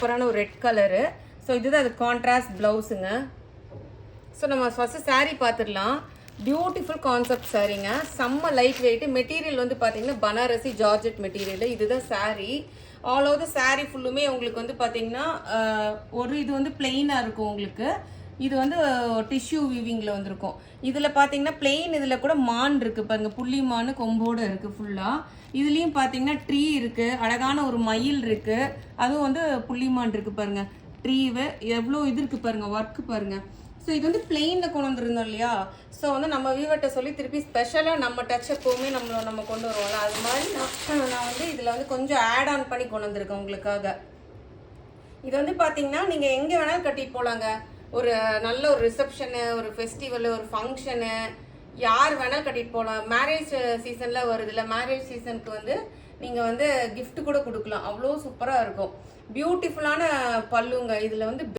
சூப்பரான ஒரு red colour. So இதுதான் அது கான்ட்ராஸ்ட் ப்ளவுஸுங்க. ஸோ நம்ம ஃபஸ்ட்டு சாரீ பார்த்துடலாம். பியூட்டிஃபுல் கான்செப்ட் சாரீங்க, செம்ம லைட் வெயிட். மெட்டீரியல் வந்து பார்த்தீங்கன்னா பனாரசி ஜார்ஜெட் மெட்டீரியல். இதுதான் sari. All over the sari ஃபுல்லுமே உங்களுக்கு வந்து பார்த்தீங்கன்னா ஒரு இது வந்து பிளெயினாக இருக்கும் உங்களுக்கு. இது வந்து டிஷ்யூ வீவிங்கில் வந்துருக்கும். இதில் பார்த்தீங்கன்னா பிளெயின் இதில் கூட மான் இருக்குது பாருங்கள், புள்ளி மான் கொம்போடு இருக்குது ஃபுல்லாக. இதுலேயும் பார்த்தீங்கன்னா ட்ரீ இருக்குது, அழகான ஒரு மயில் இருக்குது, அதுவும் வந்து புள்ளிமான் இருக்குது பாருங்கள். ட்ரீவு எவ்வளோ இது இருக்குது பாருங்கள், ஒர்க்கு பாருங்கள். ஸோ இது வந்து பிளெயினில் கொண்டு வந்துருந்தோம் இல்லையா. ஸோ வந்து நம்ம வீவர்கிட்ட சொல்லி திருப்பி ஸ்பெஷலாக நம்ம டச் எப்போவுமே நம்ம கொண்டு வருவோம்ல, அது மாதிரி நான் வந்து இதில் வந்து கொஞ்சம் ஆட் ஆன் பண்ணி கொண்டு வந்திருக்கேன் உங்களுக்காக. இது வந்து பார்த்தீங்கன்னா நீங்கள் எங்கே வேணாலும் கட்டிட்டு போகலாங்க. ஒரு நல்ல ஒரு ரிசப்ஷனு, ஒரு ஃபெஸ்டிவலு, ஒரு ஃபங்க்ஷனு, யார் வேணாலும் கட்டிட்டு போகலாம். மேரேஜ் சீசனில் வருது இல்லை, மேரேஜ் சீசனுக்கு வந்து நீங்கள் வந்து கிஃப்ட் கூட கொடுக்கலாம். அவ்வளோ சூப்பராக இருக்கும். பியூட்டிஃபுல்லான பல்லுங்க. இதில் வந்து